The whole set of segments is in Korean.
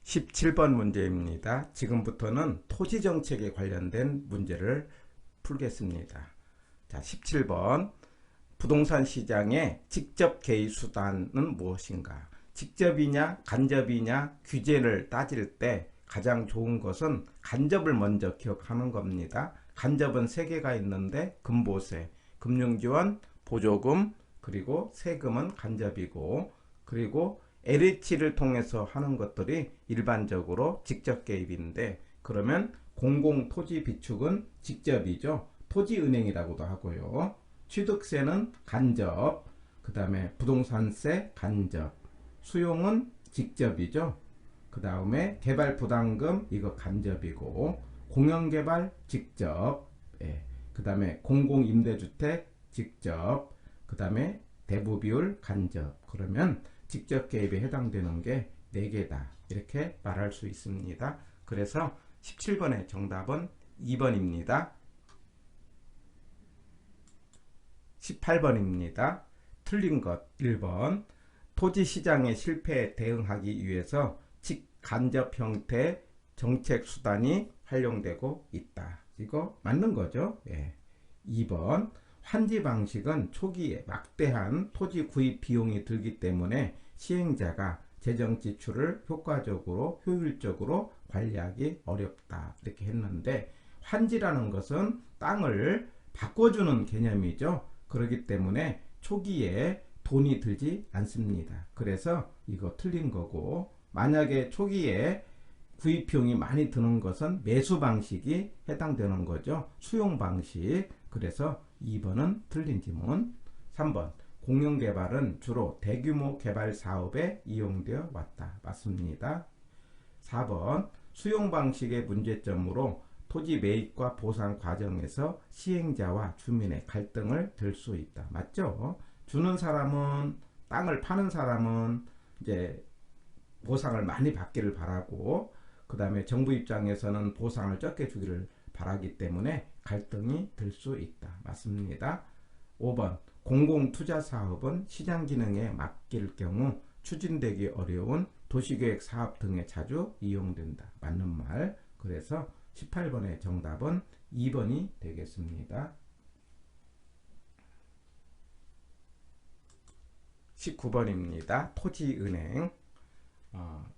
17번 문제입니다. 지금부터는 토지정책에 관련된 문제를 풀겠습니다. 자, 17번. 부동산 시장의 직접 개입 수단은 무엇인가? 직접이냐 간접이냐 규제를 따질 때 가장 좋은 것은 간접을 먼저 기억하는 겁니다. 간접은 세 개가 있는데 금보세, 금융지원, 보조금, 그리고 세금은 간접이고, 그리고 LH를 통해서 하는 것들이 일반적으로 직접 개입인데, 그러면 공공토지비축은 직접이죠. 토지은행이라고도 하고요. 취득세는 간접, 그 다음에 부동산세 간접, 수용은 직접이죠. 그 다음에 개발부담금 이거 간접이고, 공영개발 직접, 그 다음에 공공임대주택 직접, 그 다음에 대부비율 간접. 그러면 직접 개입에 해당되는 게 4개다 이렇게 말할 수 있습니다. 그래서 17번의 정답은 2번입니다. 18번입니다. 틀린 것 1번. 토지시장의 실패에 대응하기 위해서 직간접 형태의 정책 수단이 활용되고 있다. 이거 맞는 거죠? 2번. 환지 방식은 초기에 막대한 토지 구입 비용이 들기 때문에 시행자가 재정 지출을 효과적으로 효율적으로 관리하기 어렵다 이렇게 했는데, 환지라는 것은 땅을 바꿔주는 개념이죠. 그렇기 때문에 초기에 돈이 들지 않습니다. 그래서 이거 틀린 거고, 만약에 초기에 구입 비용이 많이 드는 것은 매수 방식이 해당되는 거죠. 수용 방식. 그래서 2번은 틀린 지문. 3번. 공영개발은 주로 대규모 개발 사업에 이용되어 왔다. 맞습니다. 4번. 수용 방식의 문제점으로 토지 매입과 보상 과정에서 시행자와 주민의 갈등을 들 수 있다. 맞죠? 주는 사람은, 땅을 파는 사람은 이제 보상을 많이 받기를 바라고, 그 다음에 정부 입장에서는 보상을 적게 주기를 바라기 때문에 갈등이 들 수 있다. 맞습니다. 5번. 공공투자사업은 시장 기능에 맡길 경우 추진되기 어려운 도시계획 사업 등에 자주 이용된다. 맞는 말. 그래서 18번의 정답은 2번이 되겠습니다. 19번입니다. 토지은행.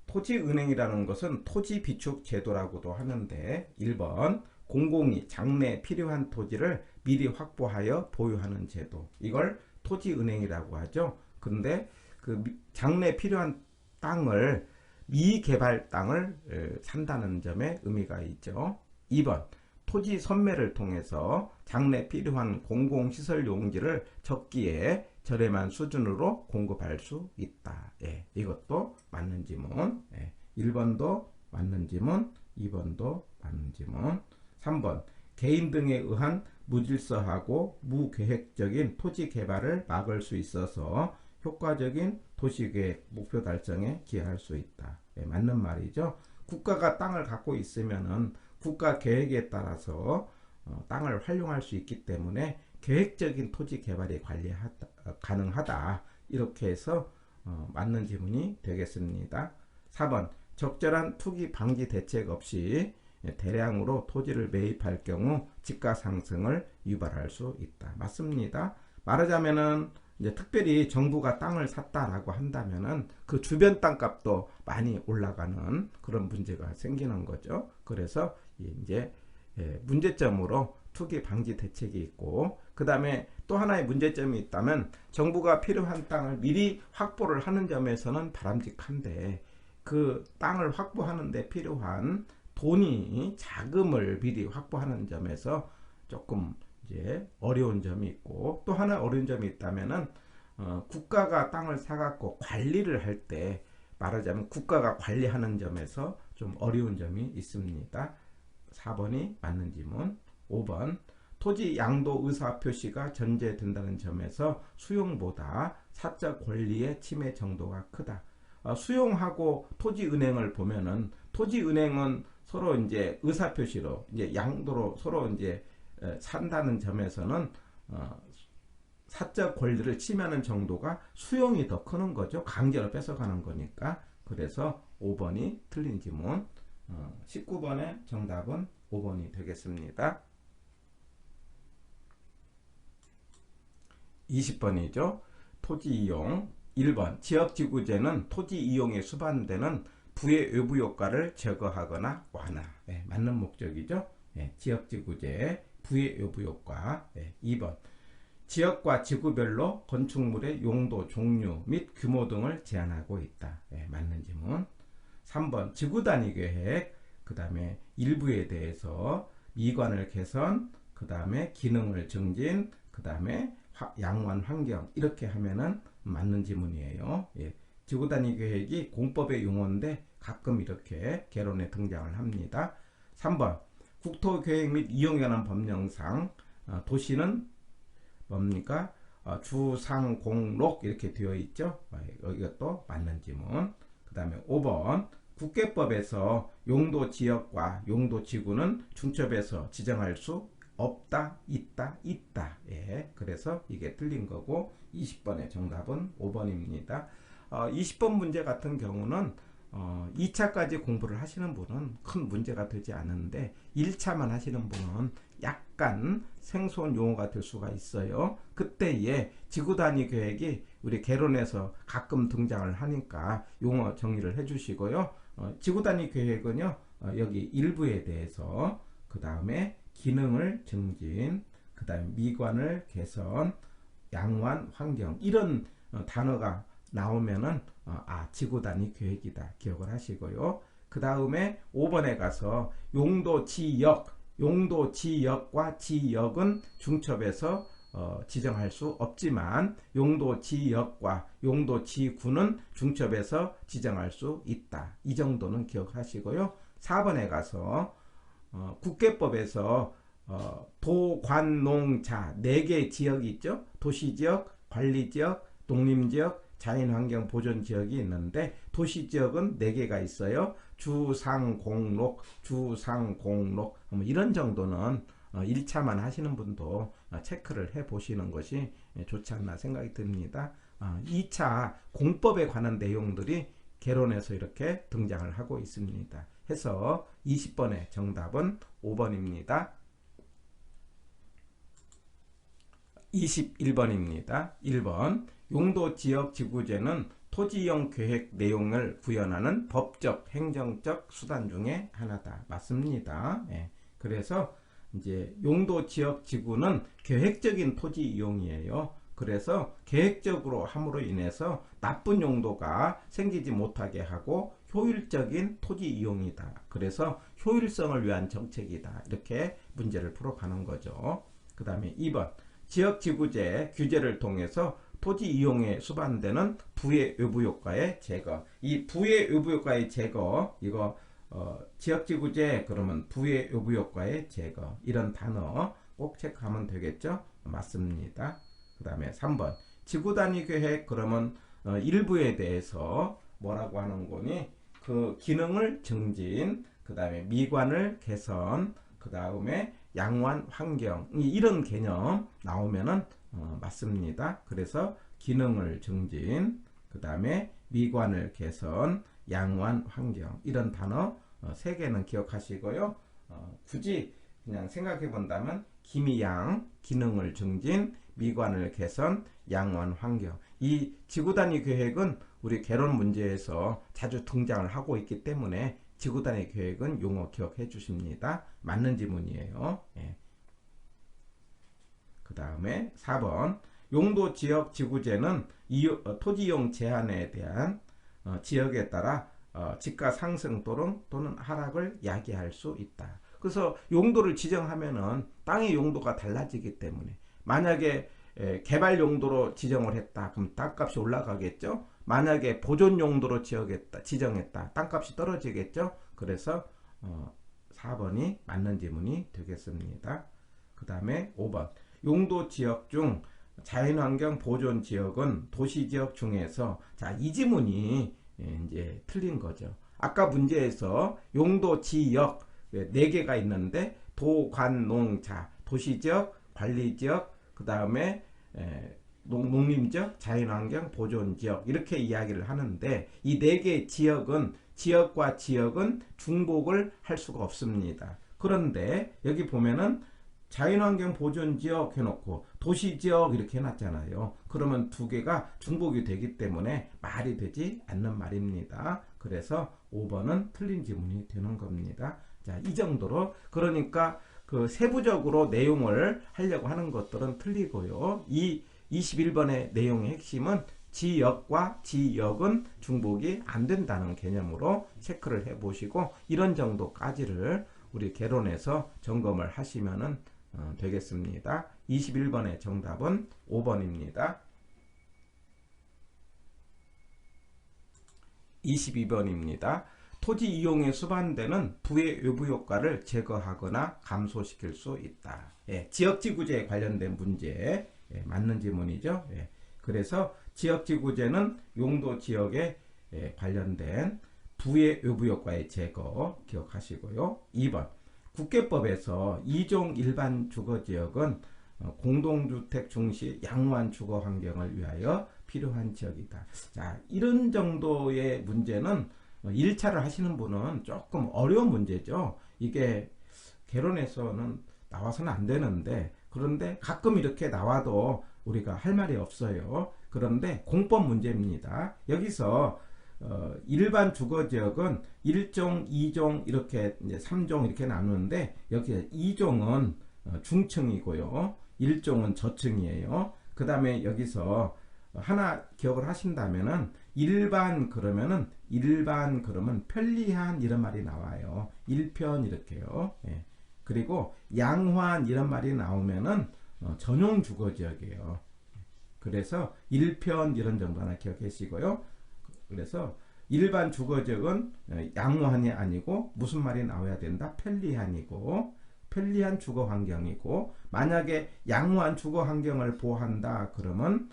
토지은행이라는 것은 토지비축 제도라고도 하는데, 1번. 공공이 장래에 필요한 토지를 미리 확보하여 보유하는 제도, 이걸 토지은행이라고 하죠. 근데 그 장래에 필요한 땅을, 미개발 땅을 산다는 점에 의미가 있죠. 2번. 토지 선매를 통해서 장래 필요한 공공시설 용지를 적기에 저렴한 수준으로 공급할 수 있다. 이것도 맞는 지문. 1번도 맞는 지문, 2번도 맞는 지문. 3번. 개인 등에 의한 무질서하고 무계획적인 토지 개발을 막을 수 있어서 효과적인 도시계획 목표 달성에 기여할 수 있다. 맞는 말이죠. 국가가 땅을 갖고 있으면은 국가 계획에 따라서 땅을 활용할 수 있기 때문에 계획적인 토지 개발이 가능하다. 이렇게 해서 맞는 지문이 되겠습니다. 4번. 적절한 투기 방지 대책 없이 대량으로 토지를 매입할 경우 집가 상승을 유발할 수 있다. 맞습니다. 말하자면은 이제 특별히 정부가 땅을 샀다라고 한다면은 그 주변 땅값도 많이 올라가는 그런 문제가 생기는 거죠. 그래서 이제 문제점으로 투기 방지 대책이 있고, 그 다음에 또 하나의 문제점이 있다면 정부가 필요한 땅을 미리 확보를 하는 점에서는 바람직한데, 그 땅을 확보하는 데 필요한 돈이, 자금을 미리 확보하는 점에서 조금 이제 어려운 점이 있고, 또 하나 어려운 점이 있다면은 국가가 땅을 사갖고 관리를 할 때, 말하자면 국가가 관리하는 점에서 좀 어려운 점이 있습니다. 4번이 맞는 지문. 5번. 토지 양도 의사 표시가 전제된다는 점에서 수용보다 사적 권리의 침해 정도가 크다. 수용하고 토지은행을 보면은, 토지은행은 서로 이제 의사표시로 이제 양도로 서로 이제 산다는 점에서는 사적 권리를 침해하는 정도가 수용이 더 크는 거죠. 강제로 뺏어가는 거니까. 그래서 5번이 틀린 지문. 19번의 정답은 5번이 되겠습니다. 20번이죠. 토지 이용. 1번 지역지구제는 토지 이용에 수반되는 부의 외부 효과를 제거하거나 완화. 네, 맞는 목적이죠. 네, 지역지구제 부의 외부 효과. 네, 2번 지역과 지구별로 건축물의 용도, 종류 및 규모 등을 제한하고 있다. 네, 맞는 지문. 3번 지구단위 계획, 그 다음에 일부에 대해서 미관을 개선, 그 다음에 기능을 증진, 그 다음에 양호한 환경, 이렇게 하면은 맞는 지문이에요. 예. 지구단위 계획이 공법의 용어인데 가끔 이렇게 개론에 등장을 합니다. 3번 국토계획 및 이용에 관한 법령상 도시는 뭡니까? 주상공록 이렇게 되어 있죠. 이것도 맞는 지문. 그 다음에 5번 국계법에서 용도 지역과 용도 지구는 중첩에서 지정할 수 없다, 있다, 있다. 예, 그래서 이게 틀린 거고 20번의 정답은 5번입니다. 20번 문제 같은 경우는 2차까지 공부를 하시는 분은 큰 문제가 되지 않은데 1차만 하시는 분은 약간 생소한 용어가 될 수가 있어요. 그때에 지구단위 계획이 우리 개론에서 가끔 등장을 하니까 용어 정리를 해 주시고요. 지구단위 계획은요, 여기 일부에 대해서, 그 다음에 기능을 증진, 그 다음에 미관을 개선, 양호한 환경, 이런 단어가 나오면은 지구단위 계획이다 기억을 하시고요. 그 다음에 5번에 가서 용도 지역, 용도 지역과 지역은 중첩에서 지정할 수 없지만 용도 지역과 용도 지구는 중첩에서 지정할 수 있다. 이 정도는 기억하시고요. 4번에 가서 국계법에서 도관농자 4개 지역이 있죠. 도시지역, 관리지역, 농림지역, 자연환경 보존지역이 있는데 도시지역은 4개가 있어요. 주상공록, 주상공록, 이런 정도는 1차만 하시는 분도 체크를 해 보시는 것이 좋지 않나 생각이 듭니다. 2차 공법에 관한 내용들이 개론에서 이렇게 등장을 하고 있습니다. 해서 20번의 정답은 5번입니다. 21번입니다. 1번 용도지역지구제는 토지이용 계획 내용을 구현하는 법적, 행정적 수단 중에 하나다. 맞습니다. 예. 그래서 이제 용도지역지구는 계획적인 토지 이용이에요. 그래서 계획적으로 함으로 인해서 나쁜 용도가 생기지 못하게 하고 효율적인 토지 이용이다. 그래서 효율성을 위한 정책이다. 이렇게 문제를 풀어가는 거죠. 그 다음에 2번 지역지구제 규제를 통해서 토지 이용에 수반되는 부의 외부 효과의 제거. 이 부의 외부 효과의 제거, 이거 지역지구제 그러면 부의 외부 효과의 제거, 이런 단어 꼭 체크하면 되겠죠. 맞습니다. 그 다음에 3번 지구단위 계획, 그러면 일부에 대해서 뭐라고 하는 거니? 그 기능을 증진, 그 다음에 미관을 개선, 그 다음에 양호한 환경, 이런 개념 나오면은 맞습니다. 그래서 기능을 증진, 그 다음에 미관을 개선, 양호한 환경, 이런 단어 3개는 기억하시고요. 굳이 그냥 생각해 본다면 기미양, 기능을 증진, 미관을 개선, 양호한 환경, 이 지구단위 계획은 우리 개론 문제에서 자주 등장을 하고 있기 때문에 지구단위 계획은 용어 기억해 주십니다. 맞는 지문이에요. 예. 그 다음에 4번 용도지역지구제는 토지이용 제한에 대한 지역에 따라 지가 상승 또는 하락을 야기할 수 있다. 그래서 용도를 지정하면은 땅의 용도가 달라지기 때문에 만약에 개발 용도로 지정을 했다. 그럼 땅값이 올라가겠죠. 만약에 보존 용도로 지정했다. 땅값이 떨어지겠죠. 그래서 4번이 맞는 지문이 되겠습니다. 그 다음에 5번 용도지역 중 자연환경 보존지역은 도시지역 중에서, 자, 이 지문이 이제 틀린 거죠. 아까 문제에서 용도지역 4개가 있는데 도관농자, 도시지역, 관리지역, 그 다음에 농림지역, 자연환경 보존지역, 이렇게 이야기를 하는데 이 4개의 지역은 지역과 지역은 중복을 할 수가 없습니다. 그런데 여기 보면은 자연환경 보존지역 해놓고 도시지역 이렇게 해놨잖아요. 그러면 두 개가 중복이 되기 때문에 말이 되지 않는 말입니다. 그래서 5번은 틀린 지문이 되는 겁니다. 자, 이 정도로 그러니까 그 세부적으로 내용을 하려고 하는 것들은 틀리고요. 이 21번의 내용의 핵심은 지역과 지역은 중복이 안 된다는 개념으로 체크를 해 보시고 이런 정도까지를 우리 개론에서 점검을 하시면은 되겠습니다. 21번의 정답은 5번입니다. 22번입니다. 토지 이용에 수반되는 부의 외부 효과를 제거하거나 감소시킬 수 있다. 예, 지역지구제에 관련된 문제 맞는 지문이죠. 그래서 지역지구제는 용도 지역에 관련된 부의 외부 효과의 제거 기억하시고요. 2번 국계법에서 2종 일반 주거지역은 공동주택 중시 양호한 주거 환경을 위하여 필요한 지역이다. 자, 이런 정도의 문제는 1차를 하시는 분은 조금 어려운 문제죠. 이게 개론에서는 나와서는 안 되는데 그런데 가끔 이렇게 나와도 우리가 할 말이 없어요. 그런데 공법 문제입니다. 여기서 일반 주거지역은 1종, 2종 이렇게 이제 3종 이렇게 나누는데 여기 2종은 중층이고요. 1종은 저층이에요. 그 다음에 여기서 하나 기억을 하신다면은 일반 그러면 편리한 이런 말이 나와요. 1편 이렇게요. 그리고 양호한 이런 말이 나오면은 전용 주거지역이에요. 그래서 1편 이런 정도 하나 기억하시고요. 그래서 일반 주거지역은 양호한이 아니고 무슨 말이 나와야 된다? 편리한이고 편리한 주거 환경이고 만약에 양호한 주거 환경을 보호한다 그러면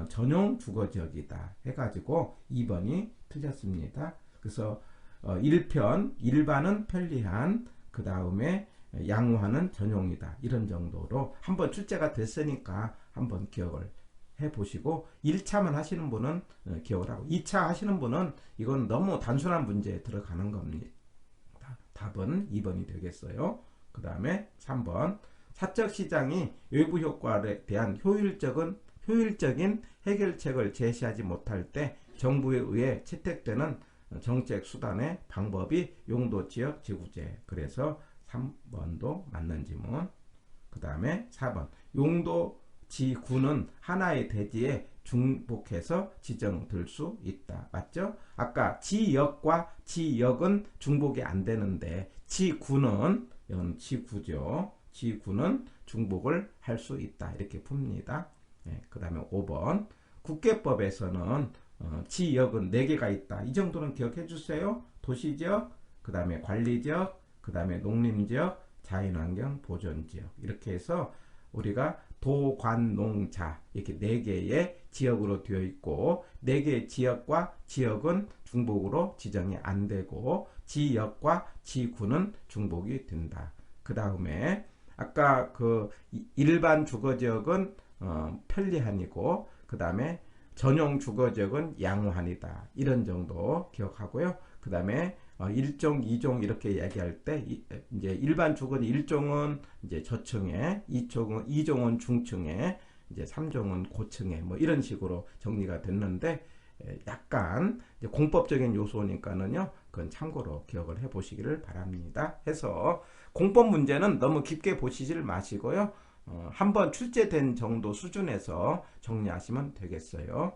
전용 주거지역이다 해가지고 2번이 틀렸습니다. 그래서 1편 일반은 편리한 그 다음에 양호한은 전용이다 이런 정도로 한번 출제가 됐으니까 한번 기억을 해보시고 1차만 하시는 분은 기억을 하고 2차 하시는 분은 이건 너무 단순한 문제에 들어가는 겁니다. 답은 2번이 되겠어요. 그 다음에 3번 사적시장이 외부 효과에 대한 효율적인 해결책을 제시하지 못할 때 정부에 의해 채택되는 정책 수단의 방법이 용도지역 지구제. 그래서 3번도 맞는 지문. 그 다음에 4번 용도지구는 하나의 대지에 중복해서 지정될 수 있다. 맞죠? 아까 지역과 지역은 중복이 안 되는데 지구는 이건 지구죠. 지구는 중복을 할 수 있다. 이렇게 풉니다. 그 다음에 5번 국계법에서는 지역은 4개가 있다. 이 정도는 기억해 주세요. 도시지역, 그 다음에 관리지역, 그 다음에 농림지역, 자연환경 보존지역 이렇게 해서 우리가 도관농자 이렇게 4개의 지역으로 되어 있고 4개의 지역과 지역은 중복으로 지정이 안 되고 지역과 지구는 중복이 된다. 그 다음에 아까 그 일반 주거지역은 편리한이고 그 다음에 전용 주거지역은 양호한이다. 이런 정도 기억하고요. 그 다음에 1종, 2종 이렇게 얘기할 때 이제 일반 주거 1종은 이제 저층에, 2종은 중층에, 이제 3종은 고층에 뭐 이런 식으로 정리가 됐는데 약간 이제 공법적인 요소니까는요. 그건 참고로 기억을 해 보시기를 바랍니다. 해서 공법 문제는 너무 깊게 보시질 마시고요. 한번 출제된 정도 수준에서 정리하시면 되겠어요.